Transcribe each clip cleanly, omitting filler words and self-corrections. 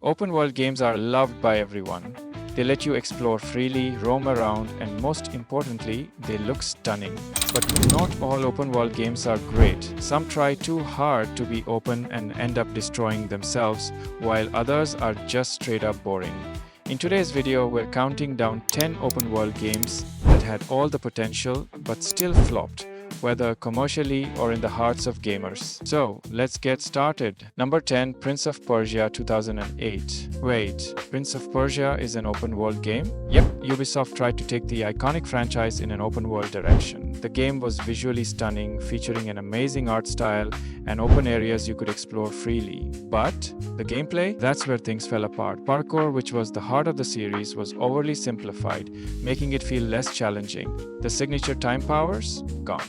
Open world games are loved by everyone. They let you explore freely, roam around, and most importantly, they look stunning. But not all open world games are great. Some try too hard to be open and end up destroying themselves, while others are just straight up boring. In today's video, we're counting down 10 open world games that had all the potential but still flopped, whether commercially or in the hearts of gamers. So, let's get started. Number 10, Prince of Persia 2008. Wait, Prince of Persia is an open world game? Yep, Ubisoft tried to take the iconic franchise in an open world direction. The game was visually stunning, featuring an amazing art style and open areas you could explore freely. But the gameplay? That's where things fell apart. Parkour, which was the heart of the series, was overly simplified, making it feel less challenging. The signature time powers? Gone.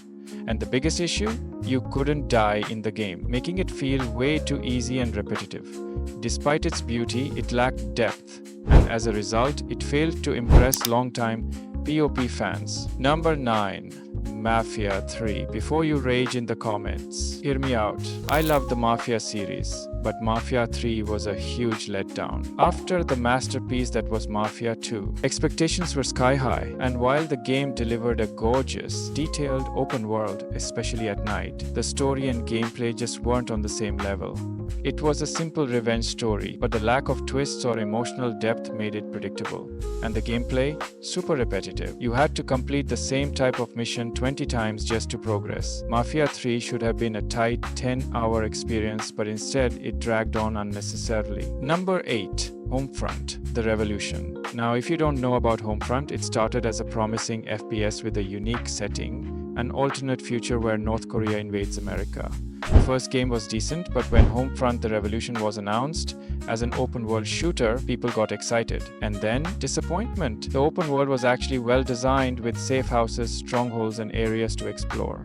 And the biggest issue? You couldn't die in the game, making it feel way too easy and repetitive. Despite its beauty, it lacked depth, and as a result, it failed to impress long-time PoP fans. Number 9. Mafia 3. Before you rage in the comments, hear me out. I love the Mafia series, but Mafia 3 was a huge letdown. After the masterpiece that was Mafia 2, expectations were sky high, and while the game delivered a gorgeous, detailed open world, especially at night, the story and gameplay just weren't on the same level. It was a simple revenge story, but the lack of twists or emotional depth made it predictable. And the gameplay? Super repetitive. You had to complete the same type of mission 20 times just to progress. Mafia 3 should have been a tight 10-hour experience, but instead it dragged on unnecessarily. Number 8. Homefront: The Revolution. Now, if you don't know about Homefront, it started as a promising FPS with a unique setting, an alternate future where North Korea invades America. The first game was decent, but when Homefront: The Revolution was announced as an open-world shooter, people got excited. And then, disappointment. The open world was actually well designed with safe houses, strongholds, and areas to explore.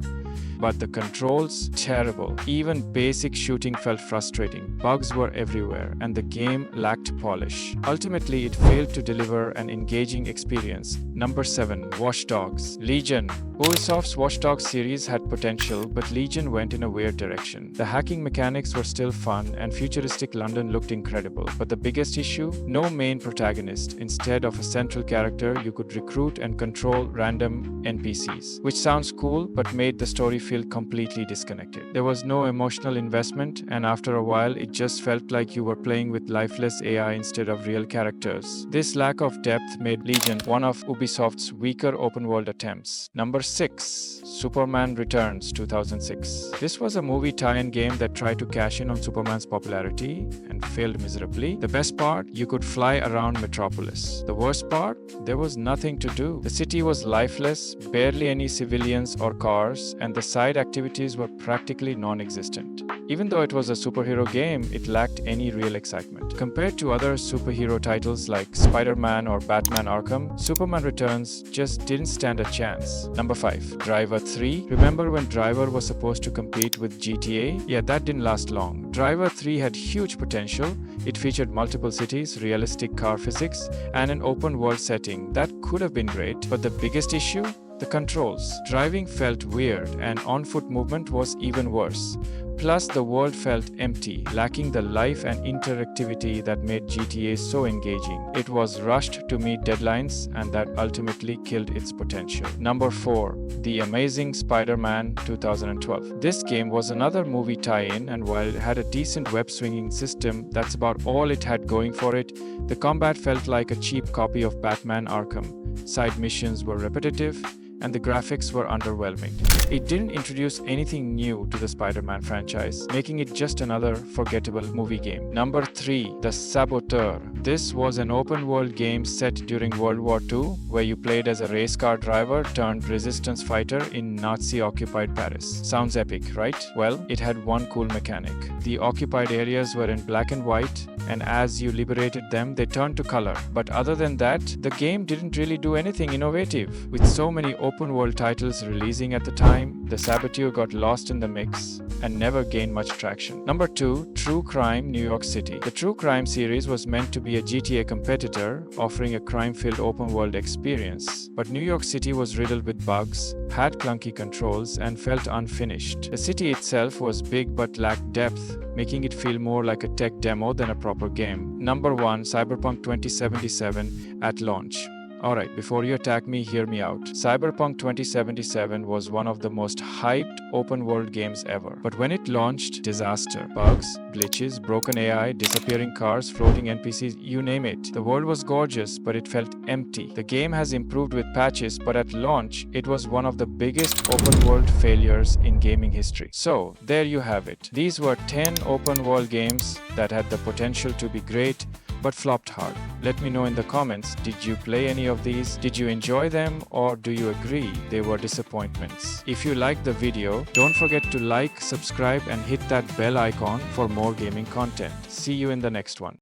But the controls, terrible. Even basic shooting felt frustrating. Bugs were everywhere, and the game lacked polish. Ultimately, it failed to deliver an engaging experience. Number 7. Watch Dogs: Legion. Ubisoft's Watch Dogs series had potential, but Legion went in a weird direction. The hacking mechanics were still fun, and futuristic London looked incredible. But the biggest issue? No main protagonist. Instead of a central character, you could recruit and control random NPCs, which sounds cool, but made the story feel completely disconnected. There was no emotional investment, and after a while, it just felt like you were playing with lifeless AI instead of real characters. This lack of depth made Legion one of Ubisoft's weaker open-world attempts. Number 6. Superman Returns 2006. This was a movie tie-in game that tried to cash in on Superman's popularity and failed miserably. The best part? You could fly around Metropolis. The worst part? There was nothing to do. The city was lifeless, barely any civilians or cars, and the side activities were practically non-existent. Even though it was a superhero game, it lacked any real excitement. Compared to other superhero titles like Spider-Man or Batman Arkham, Superman Returns just didn't stand a chance. Number 5. Driver 3. Remember when Driver was supposed to compete with GTA? Yeah, that didn't last long. Driver 3 had huge potential. It featured multiple cities, realistic car physics, and an open world setting. That could have been great, but the biggest issue? The controls. Driving felt weird, and on-foot movement was even worse. Plus, the world felt empty, lacking the life and interactivity that made GTA so engaging. It was rushed to meet deadlines, and that ultimately killed its potential. Number 4. The Amazing Spider-Man 2012. This game was another movie tie-in, and while it had a decent web-swinging system, that's about all it had going for it. The combat felt like a cheap copy of Batman Arkham. Side missions were repetitive, and the graphics were underwhelming. It didn't introduce anything new to the Spider-Man franchise, making it just another forgettable movie game. Number 3. The Saboteur. This was an open-world game set during World War II, where you played as a race car driver turned resistance fighter in Nazi-occupied Paris. Sounds epic, right? Well, it had one cool mechanic. The occupied areas were in black and white, and as you liberated them, they turned to color. But other than that, the game didn't really do anything innovative. With so many open-world titles releasing at the time, the Saboteur got lost in the mix and never gained much traction. Number 2. True Crime New York City. The True Crime series was meant to be a GTA competitor, offering a crime-filled open-world experience. But New York City was riddled with bugs, had clunky controls, and felt unfinished. The city itself was big but lacked depth, making it feel more like a tech demo than a proper game. Number 1, Cyberpunk 2077 at launch. Alright, before you attack me, hear me out. Cyberpunk 2077 was one of the most hyped open world games ever. But when it launched, disaster. Bugs, glitches, broken AI, disappearing cars, floating NPCs, you name it. The world was gorgeous, but it felt empty. The game has improved with patches, but at launch, it was one of the biggest open world failures in gaming history. So, there you have it. These were 10 open world games that had the potential to be great, but flopped hard. Let me know in the comments, did you play any of these? Did you enjoy them, or do you agree they were disappointments? If you liked the video, don't forget to like, subscribe and hit that bell icon for more gaming content. See you in the next one.